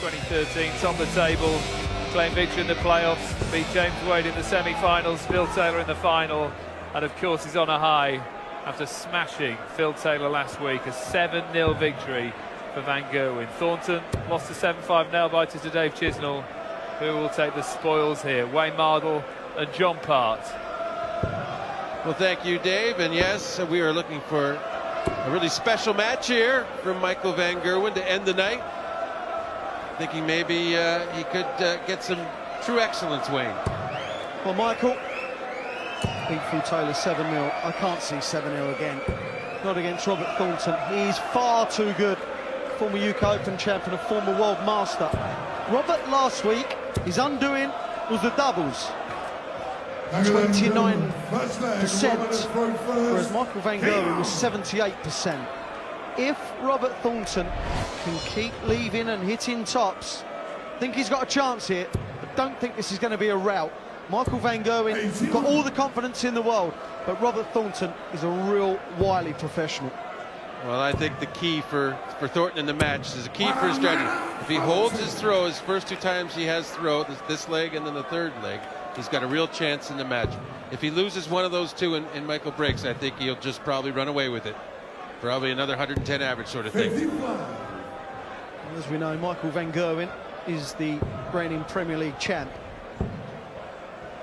2013, top of the table, claimed victory in the playoffs, beat James Wade in the semi-finals, Phil Taylor in the final, and of course he's on a high after smashing Phil Taylor last week, a 7-0 victory for Van Gerwen. Thornton lost a 7-5 nail-biter to Dave Chisnall, who will take the spoils here. Wayne Mardle and John Part. Well, thank you, Dave, and yes, we are looking for a really special match here from Michael Van Gerwen to end the night. Thinking maybe he could get some true excellence, Wayne. Well, Michael beat Phil Taylor 7-0. I can't see 7-0 again. Not against Robert Thornton. He's far too good. Former UK Open champion, a former world master. Robert last week, his undoing was the doubles. 29%, whereas Michael Van Gerwen was 78%. If Robert Thornton can keep leaving and hitting tops, I think he's got a chance here. I don't think this is going to be a rout. Michael Van Gerwen got all the confidence in the world, but Robert Thornton is a real wily professional. Well, I think the key for Thornton in the match is a key for his strategy. If he holds his throw, his first two times he has throw, this leg and then the third leg, he's got a real chance in the match. If he loses one of those two and Michael breaks, I think he'll just probably run away with it. Probably another 110 average sort of thing. As we know, Michael Van Gerwen is the reigning Premier League champ.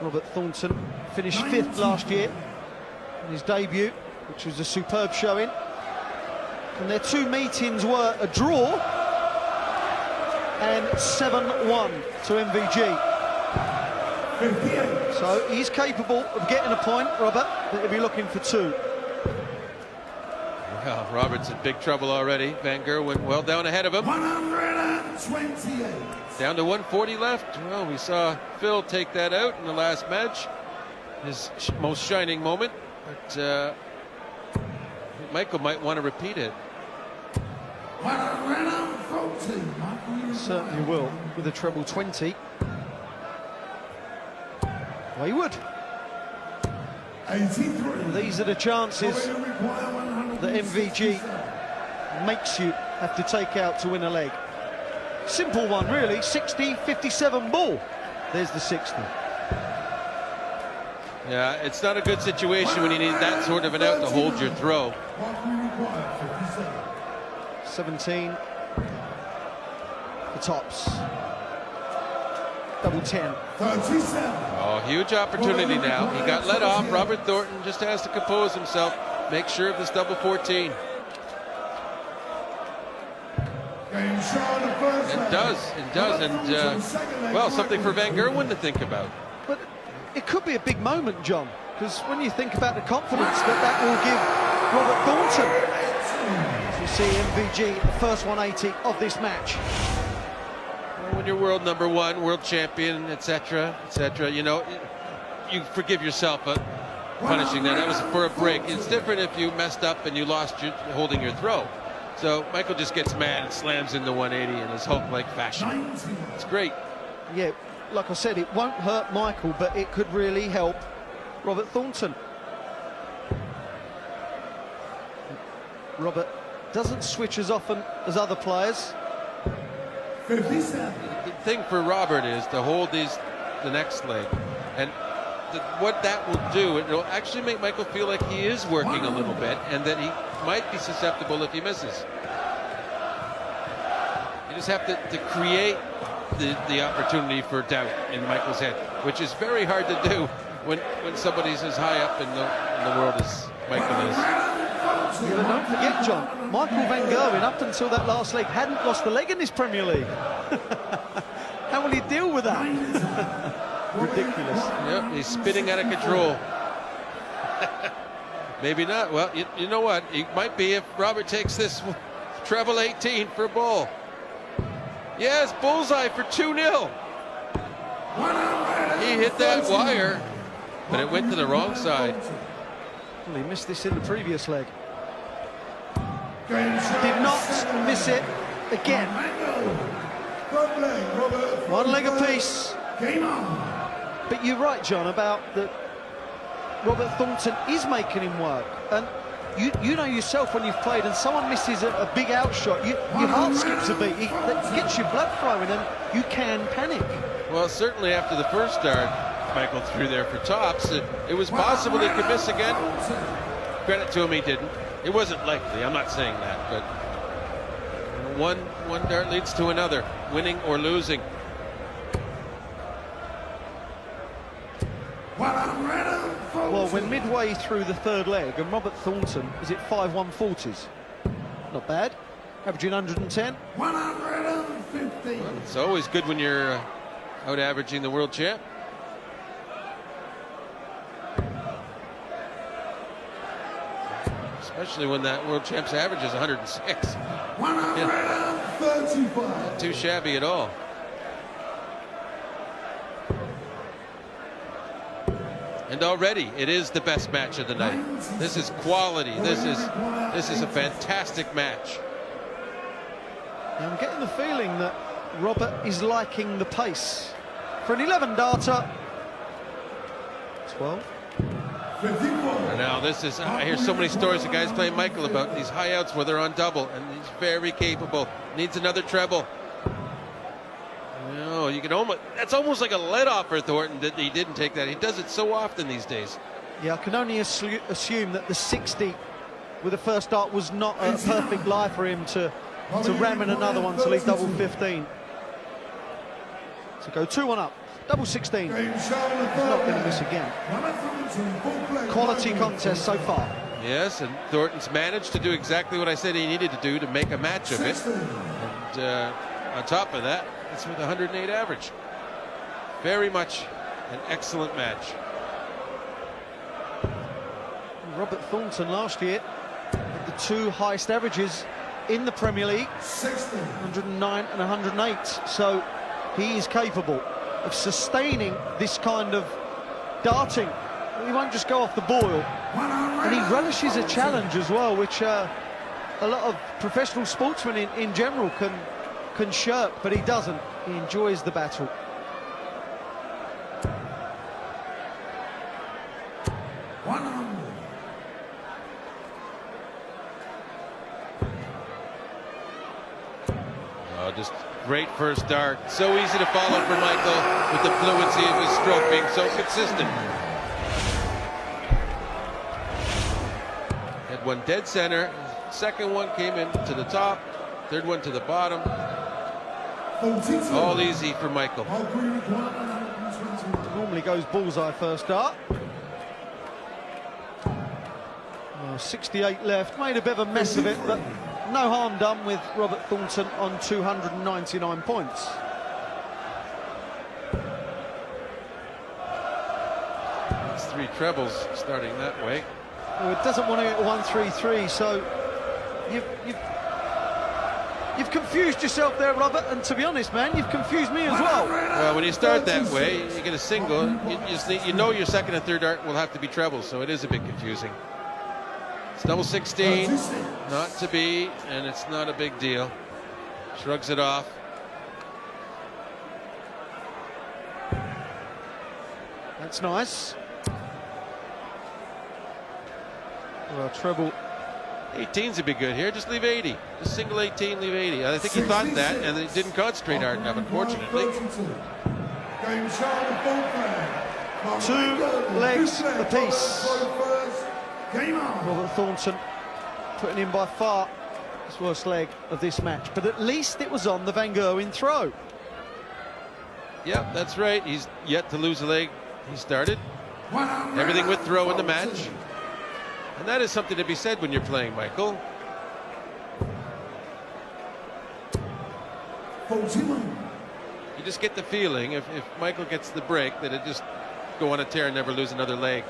Robert Thornton finished 5th last year in his debut, which was a superb showing. And their two meetings were a draw and 7-1 to MVG. So he's capable of getting a point, Robert, but he'll be looking for 2. Well, Robert's in big trouble already. Van Gerwen well down ahead of him. 128. Down to 140 left. Well, we saw Phil take that out in the last match. His most shining moment. But Michael might want to repeat it. Certainly will, with a treble 20. Well, he would. 83. These are the chances that MVG makes you have to take out to win a leg. Simple one, really. 60, 57 ball. There's the 60. Yeah, it's not a good situation when you need that sort of an out to hold your throw. 17. The tops. Double 10. 37. Oh, huge opportunity now. He got let off. Robert Thornton just has to compose himself. Make sure of this double 14. It does, and well, something for Van Gerwen to think about. But it could be a big moment, John, because when you think about the confidence that will give Robert Thornton, as you see MVG the first 180 of this match. Well, when you're world #1, world champion, etc., etc., you know, you forgive yourself punishing that. That was for a break. It's different if you messed up and you lost holding your throw. So Michael just gets mad and slams into 180 in his Hulk-like fashion. It's great. Yeah, like I said, it won't hurt Michael, but it could really help Robert Thornton. Robert doesn't switch as often as other players. 57. The thing for Robert is to hold the next leg, and what that will do, it will actually make Michael feel like he is working a little bit and that he might be susceptible if he misses. You just have to create the opportunity for doubt in Michael's head, which is very hard to do when somebody's as high up in the world as Michael is. Yeah, but don't forget, John, Michael Van Gerwen, up until that last leg, hadn't lost a leg in this Premier League. How will he deal with that? Ridiculous. Yep, he's spinning out of control. Maybe not. Well, you know what? He might be if Robert takes this treble 18 for a ball. Yes, bullseye for 2-0. He hit that wire, but it went to the wrong side. Well, he missed this in the previous leg. Did not miss it again. One leg apiece. But you're right, John, about that. Robert Thornton is making him work, and You know yourself when you've played and someone misses a big outshot, your heart skips a beat. It gets your blood flowing and you can panic. Well, certainly after the first start Michael threw there for tops, it was possible he could miss again. Credit to him, he didn't. It wasn't likely, I'm not saying that, but one dart leads to another, winning or losing. Well, we're midway through the third leg and Robert Thornton is at 5 140s. Not bad. Averaging 110. 150. Well, it's always good when you're out averaging the world champ. Especially when that world champ's average is 106. 135. Not too shabby at all. And already it is the best match of the night. This is quality. This is a fantastic match. I'm getting the feeling that Robert is liking the pace. For an 11 darter, 12. 54. Now this is, I hear so many stories of guys playing Michael about these high outs where they're on double, and he's very capable. Needs another treble. No, you can almost, that's almost like a let off for Thornton that he didn't take that. He does it so often these days. Yeah, I can only assume that the 60 with the first dart was not a perfect lie for him to ram in another one to leave double 15. So go 2-1 up, double 16. He's not going to miss again. Quality contest so far. Yes, and Thornton's managed to do exactly what I said he needed to do to make a match of it. And on top of that, it's with 108 average. Very much an excellent match. Robert Thornton last year had the two highest averages in the Premier League, 109 and 108. So he is capable of sustaining this kind of darting. He won't just go off the boil. And he relishes a challenge as well, which a lot of professional sportsmen in general can shirk, but he doesn't. He enjoys the battle. Oh, just great first dart. So easy to follow for Michael with the fluency of his stroke being so consistent. Had one dead center. Second one came in to the top. Third one to the bottom. All easy for Michael. Normally goes bullseye first dart. 68 left. Made a bit of a mess of it, but no harm done with Robert Thornton on 299 points. It's three trebles starting that way. Well, it doesn't want to get 1-3-3, so you've confused yourself there, Robert, and to be honest, man, you've confused me as well. Well, when you start that way, you get a single, you know your second and third dart will have to be trebles, so it is a bit confusing. It's double 16, not to be, and it's not a big deal. Shrugs it off. That's nice. Well, treble. 18s would be good here. Just leave 80. Just single 18, leave 80. I think he thought that, and he didn't concentrate hard enough, unfortunately. 2 legs apiece. Robert Thornton putting in by far his worst leg of this match, but at least it was on the Van Gerwen throw. Yep, that's right. He's yet to lose a leg. He started. Everything with throw in the match. And that is something to be said when you're playing, Michael. 41. You just get the feeling if Michael gets the break that it just go on a tear and never lose another leg.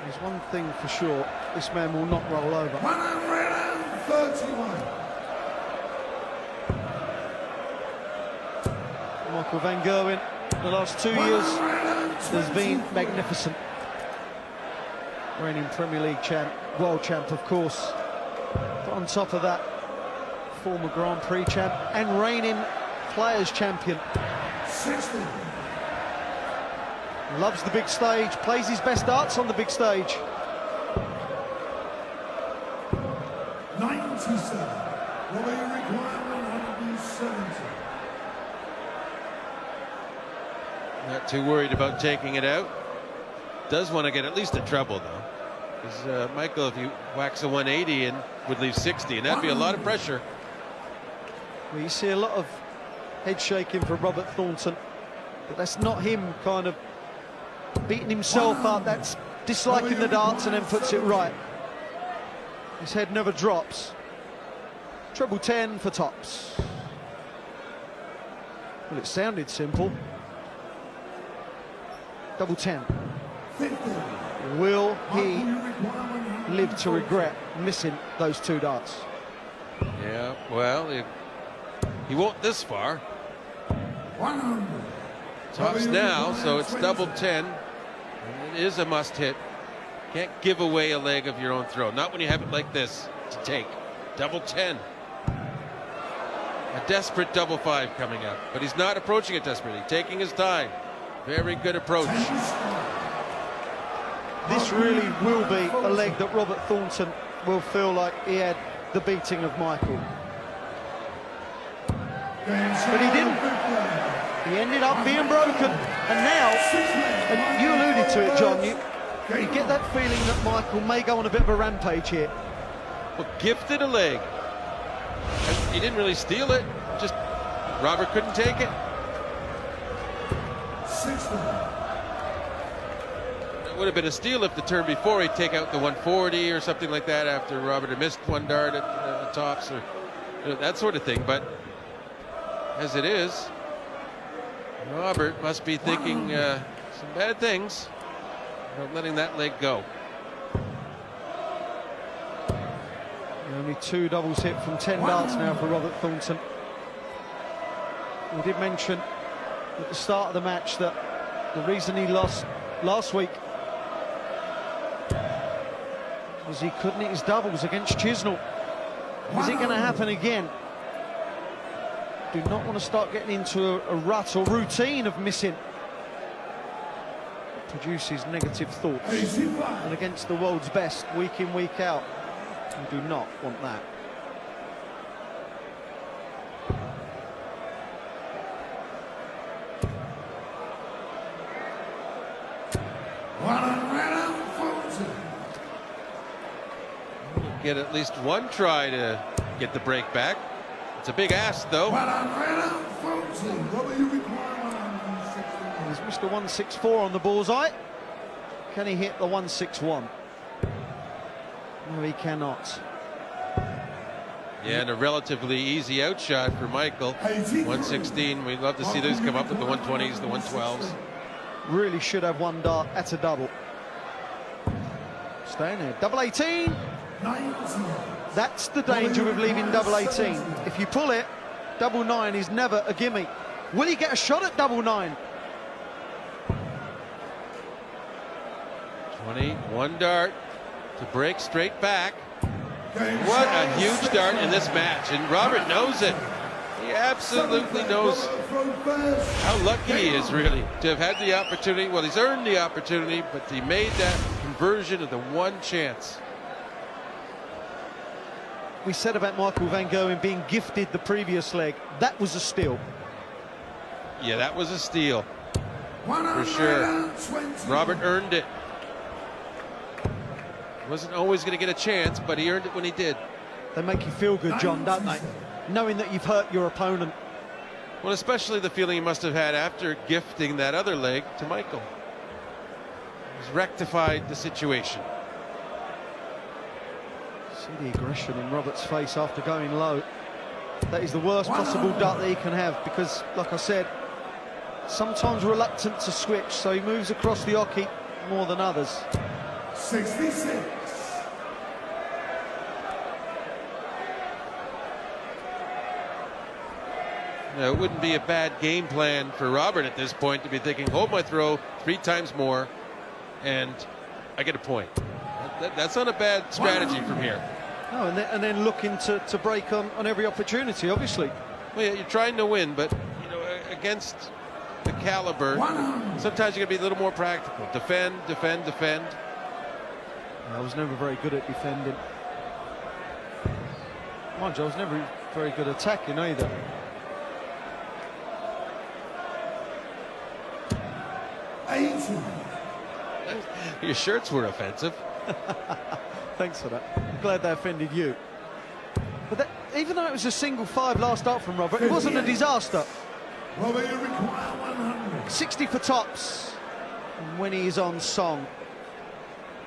There's one thing for sure, this man will not roll over. 131. Michael Van Gerwen, the last 2 years has been magnificent. Reigning Premier League champ, world champ, of course. But on top of that, former Grand Prix champ and reigning Players Champion. 60. Loves the big stage, plays his best darts on the big stage. 97. What are you requiring? 170. Not too worried about taking it out. Does want to get at least a treble though. Because Michael, if you whacks a 180 in, would leave 60, and that'd be a lot of pressure. Well, you see a lot of head shaking from Robert Thornton, but that's not him kind of beating himself up. That's disliking the darts and then puts it right. His head never drops. Treble 10 for tops. Well, it sounded simple. Double 10. 50. Will he live to regret missing those two darts? Yeah, well, he won't this far. 100. Tops now, so it's double 10. And it is a must hit. Can't give away a leg of your own throw. Not when you have it like this to take. Double 10. A desperate double 5 coming up. But he's not approaching it desperately. Taking his time. Very good approach. This really will be a leg that Robert Thornton will feel like he had the beating of Michael. But he didn't. He ended up being broken. And now, and you alluded to it, John, you get that feeling that Michael may go on a bit of a rampage here. Well, gifted a leg. He didn't really steal it. Just Robert couldn't take it. 60. It would have been a steal if the turn before he'd take out the 140 or something like that after Robert had missed one dart at the tops or that sort of thing. But as it is, Robert must be thinking some bad things about letting that leg go. Only 2 doubles hit from 10 darts now for Robert Thornton. We did mention at the start of the match that the reason he lost last week was he couldn't hit his doubles against Chisnall. Is it going to happen again? Do not want to start getting into a rut or routine of missing. It produces negative thoughts. And against the world's best, week in, week out, you do not want that. Get at least one try to get the break back. It's a big ask, though. He's Mr. 164 on the bullseye. Can he hit the 161? No, he cannot. Yeah, and a relatively easy outshot for Michael. 116. We'd love to see those come up with the 120s, the 112s. Really should have one dart at a double. Staying there. Double 18. That's the danger with leaving double 18. If you pull it, double 9 is never a gimme. Will he get a shot at double 9? 21 dart to break straight back. What a huge dart in this match, and Robert knows it. He absolutely knows how lucky he is, really, to have had the opportunity. Well, he's earned the opportunity, but he made that conversion of the one chance. We said about Michael van Gerwen being gifted the previous leg. That was a steal. Yeah, that was a steal, for sure. Robert earned it. Wasn't always going to get a chance, but he earned it when he did. They make you feel good, John, don't they? Knowing that you've hurt your opponent. Well, especially the feeling he must have had after gifting that other leg to Michael. He's rectified the situation. See the aggression in Robert's face after going low. That is the worst possible dart that he can have, because, like I said, sometimes reluctant to switch, so he moves across the hockey more than others. 66. Now, it wouldn't be a bad game plan for Robert at this point to be thinking, hold my throw 3 times more, and I get a point. That's not a bad strategy from here. No, and then looking to break on every opportunity, obviously. Well, yeah, you're trying to win, but you know, against the caliber, sometimes you got to be a little more practical. Defend, defend, defend. I was never very good at defending. Mind you, I was never very good at attacking either. Your shirts were offensive. Thanks for that. I'm glad they offended you. But that, even though it was a single 5 last start from Robert, it wasn't a disaster. Robert, you require 100. 60 for tops. And when he is on song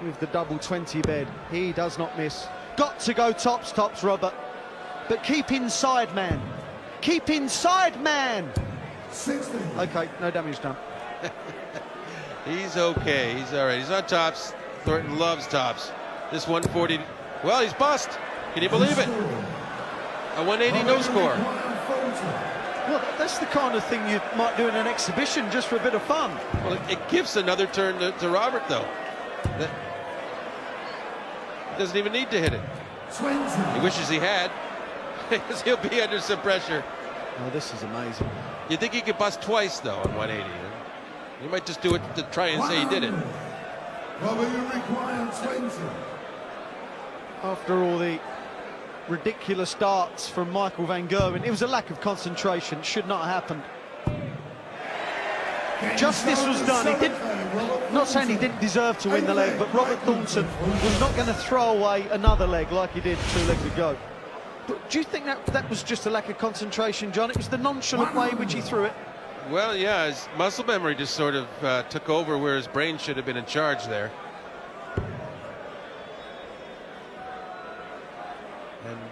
with the double 20 bed, he does not miss. Got to go tops, Robert. But keep inside, man. Keep inside, man. 60. Okay, no damage done. He's okay. He's all right. He's on tops. Thornton loves tops. This 140. Well, he's bust. Can you believe it? A 180 no score. Well, that's the kind of thing you might do in an exhibition just for a bit of fun. Well, it gives another turn to Robert, though. That he doesn't even need to hit it. 20. He wishes he had, because he'll be under some pressure. Oh, this is amazing. You think he could bust twice, though, on 180? You might just do it to try and say he did it. Robert, you require 20. After all the ridiculous starts from Michael van Gerwen, it was a lack of concentration. Should not have happened. Justice was done. He didn't, not saying he didn't deserve to win the leg, but Robert Thornton was not going to throw away another leg like he did 2 legs ago. But do you think that was just a lack of concentration, John? It was the nonchalant way in which he threw it. Well, yeah, his muscle memory just sort of took over where his brain should have been in charge there.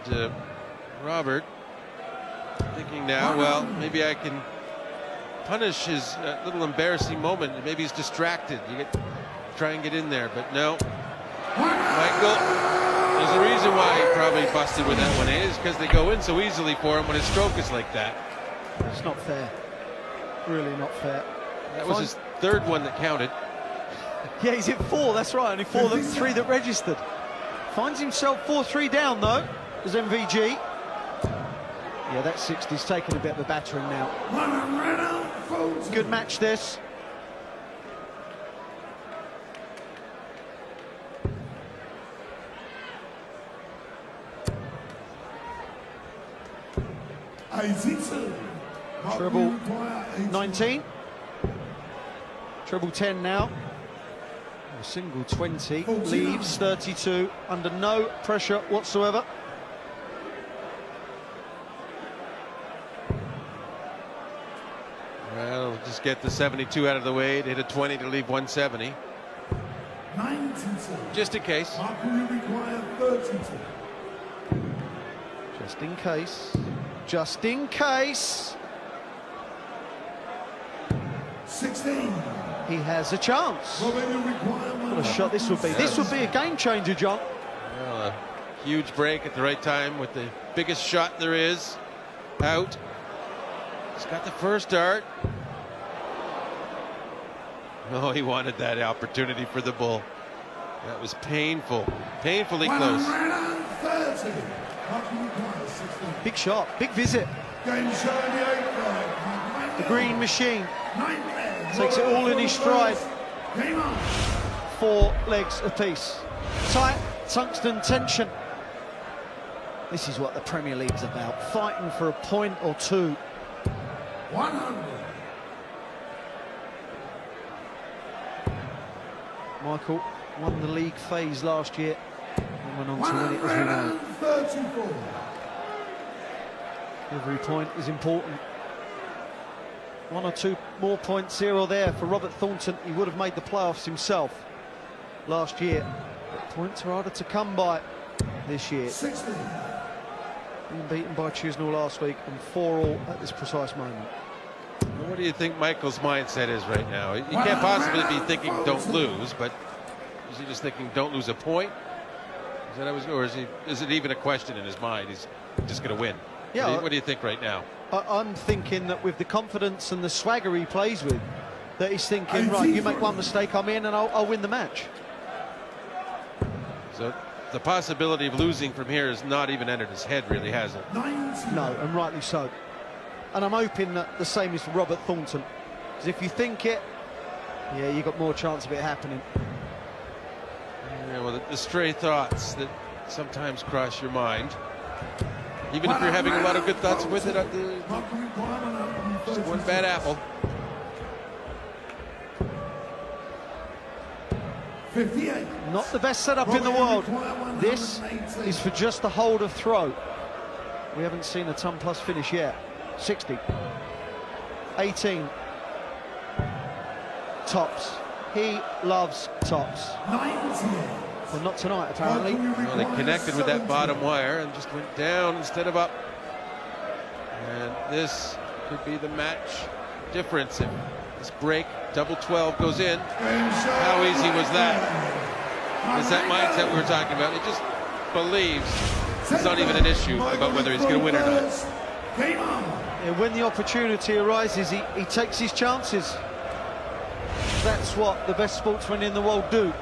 And Robert thinking now, well, maybe I can punish his little embarrassing moment. Maybe he's distracted. Try and get in there, but no. Michael, there's a reason why he probably busted with that one is because they go in so easily for him when his stroke is like that. It's not fair. Really not fair. That was his 3rd one that counted. Yeah, he's hit 4, that's right. Only 3 that registered. Finds himself 4-3 down, though, as MVG. Yeah, that 60's taken a bit of a battering now. Good match, this. Treble 19. Treble 10 now. A single 20 leaves 32 under no pressure whatsoever. Well, just get the 72 out of the way to hit a 20 to leave 170. 92. Just in case. You require 32. Just in case. Just in case. 16. He has a chance. What a shot this would be. This would be a game changer, John. Well, a huge break at the right time with the biggest shot there is. Out. He's got the first dart. Oh, he wanted that opportunity for the bull. That was painful. Painfully close. Big shot. Big visit. The green machine takes it all in his stride. 4 legs apiece. Tight tungsten tension. This is what the Premier League's about. Fighting for a point or 2. 100. Michael won the league phase last year and went on to win it, as we know. 134. Every point is important. 1 or 2 more points here or there for Robert Thornton. He would have made the playoffs himself last year. But points are harder to come by this year. 60. Being beaten by Chisnall last week and 4-all at this precise moment. What do you think Michael's mindset is right now? He can't possibly be thinking don't lose, but is he just thinking don't lose a point? Is that how he's, or is it even a question in his mind? He's just going to win. Yeah. What do you think right now? I'm thinking that with the confidence and the swagger he plays with, that he's thinking, right, you make one mistake, I'm in and I'll win the match. So the possibility of losing from here has not even entered his head, really, has it? No, and rightly so. And I'm hoping that the same is for Robert Thornton. Because if you think it, yeah, you got more chance of it happening. Yeah, well, the stray thoughts that sometimes cross your mind, even if you're having a lot of good thoughts with it, just one bad apple. 58. Not the best setup in the world. This is for just the hold of throw. We haven't seen a ton plus finish yet. 60. 18. Tops. He loves tops. 90. Well, not tonight, apparently. Well, they connected with that bottom wire and just went down instead of up. And this could be the match difference. If this break, double 12 goes in, how easy was that? It's that mindset we were talking about. He just believes it's not even an issue about whether he's going to win or not. Yeah, when the opportunity arises, he takes his chances. That's what the best sportsmen in the world do,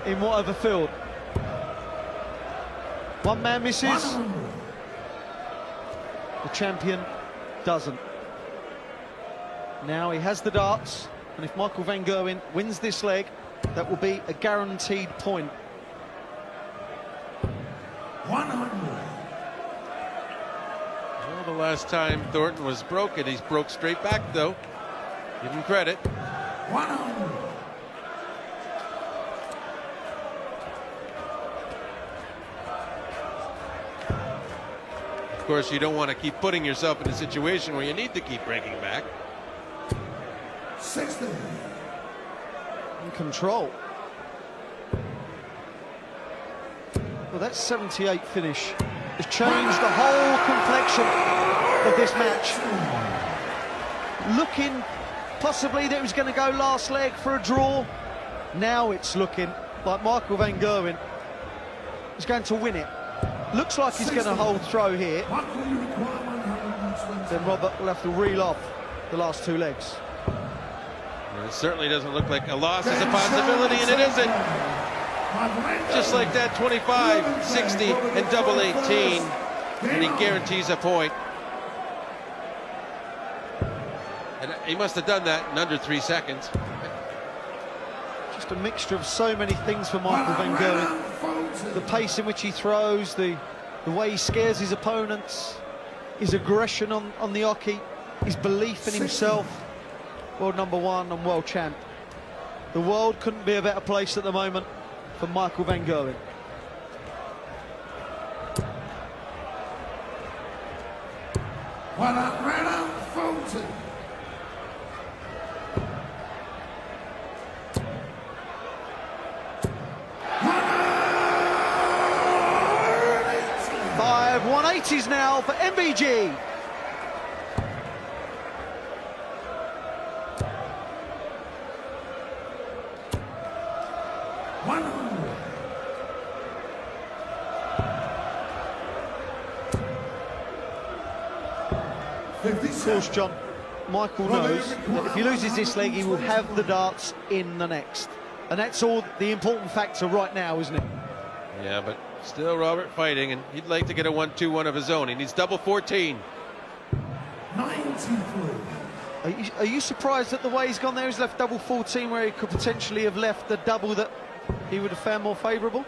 in whatever field. One man misses, the champion doesn't. Now he has the darts, and if Michael van Gerwen wins this leg, that will be a guaranteed point. 100. Well, the last time Thornton was broken, he's broke straight back, though. Give him credit. 100. Of course, you don't want to keep putting yourself in a situation where you need to keep breaking back. 60. In control. Well, that 78 finish has changed the whole complexion of this match. Looking possibly that it was going to go last leg for a draw. Now it's looking like Michael van Gerwen is going to win it. Looks like he's going to hold throw here. Then Robert will have to reel off the last two legs. Well, it certainly doesn't look like a loss is a possibility, and it isn't. Just like that, 25, 60, and double 18, and he guarantees a point. And he must have done that in under 3 seconds. Just a mixture of so many things for Michael van Gerwen. The pace in which he throws, the way he scares his opponents, his aggression on the hockey, his belief in himself. World #1 and world champ. The world couldn't be a better place at the moment for Michael van Gerwen. Thornton. 180s now for MVG. Of course, John, Michael knows that if he loses this leg, he will have the darts in the next. And that's all the important factor right now, isn't it? Yeah, but still Robert fighting, and he'd like to get a 1-2-1 of his own. He needs double 14. 93. Are you surprised at the way he's gone there? He's left double 14 where he could potentially have left the double that he would have found more favourable?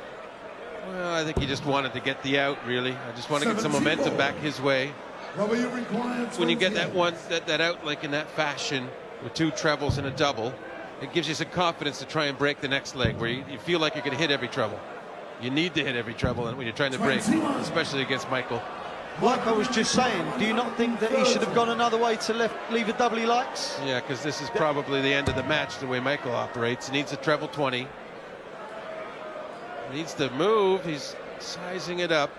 Well, I think he just wanted to get the out, really. I just want to get some momentum back his way. When you get that one, that out like in that fashion, with two trebles and a double, it gives you some confidence to try and break the next leg, where you feel like you're going to hit every treble. You need to hit every treble when you're trying to break, especially against Michael. Like I was just saying, do you not think that he should have gone another way to leave a double he likes? Yeah, because this is probably the end of the match, the way Michael operates. He needs a treble 20. He needs to move. He's sizing it up,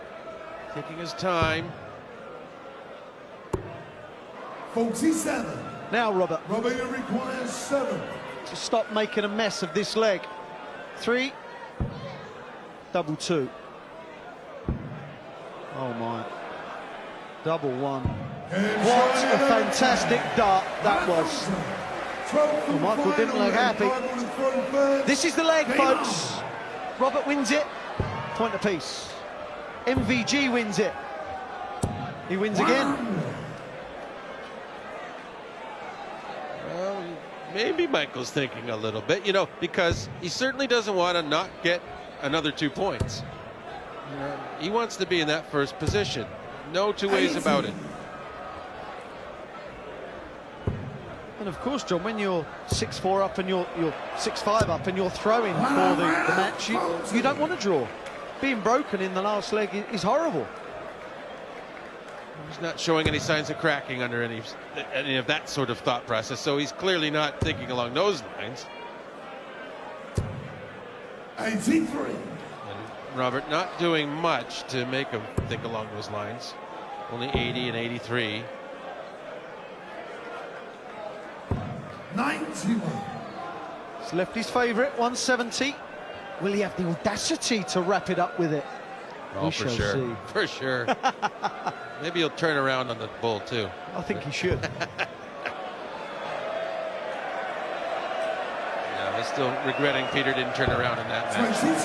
taking his time. 47. Now, Robert. Robert, you require 7. To stop making a mess of this leg. 3, double 2. Oh my. Double 1. What a fantastic dart that was. Well, Michael didn't look happy. This is the leg, folks. Robert wins it. Point apiece. MVG wins it. He wins again. Well, maybe Michael's thinking a little bit, you know, because he certainly doesn't want to not get another 2 points. He wants to be in that first position. No two ways about it. And of course, John, when you're 6-4 up and you're 6-5 up and you're throwing for the match, you don't want to draw. Being broken in the last leg is horrible. He's not showing any signs of cracking under any of that sort of thought process, so he's clearly not thinking along those lines. 83. And Robert not doing much to make him think along those lines. Only 80 and 83. 91. It's lefty's favourite, 170. Will he have the audacity to wrap it up with it? Oh, We for shall sure. see. For sure. Maybe he'll turn around on the bull, too. I think he should. Yeah, he's still regretting Peter didn't turn around in that match. 22.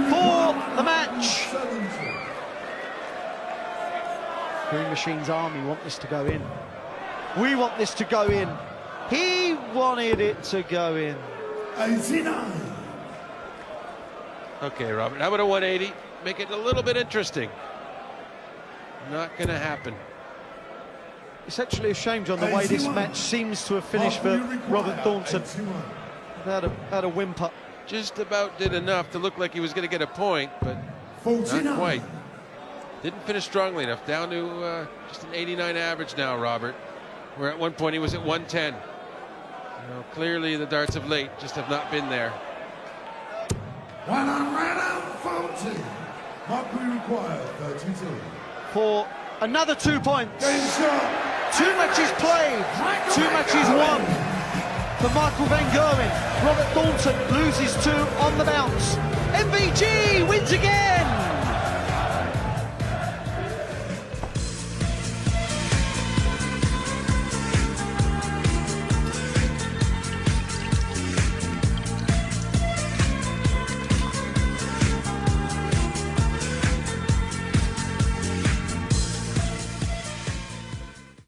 For the match. Green Machine's Army want this to go in. We want this to go in. He wanted it to go in. 89. Okay, Robert, how about a 180? Make it a little bit interesting. Not going to happen. It's actually a shame, John, the way this match seems to have finished for Robert Thornton. Without a whimper. Just about did enough to look like he was going to get a point, but 49. not quite. Didn't finish strongly enough. Down to just an 89 average now, Robert. Where at one point he was at 110. You know, clearly the darts of late just have not been there. 140. Mark required 32. For another 2 points. Game shot. 2 matches played, 2 matches won. For Michael van Gerwen, Robert Thornton loses 2 on the bounce. MVG wins again.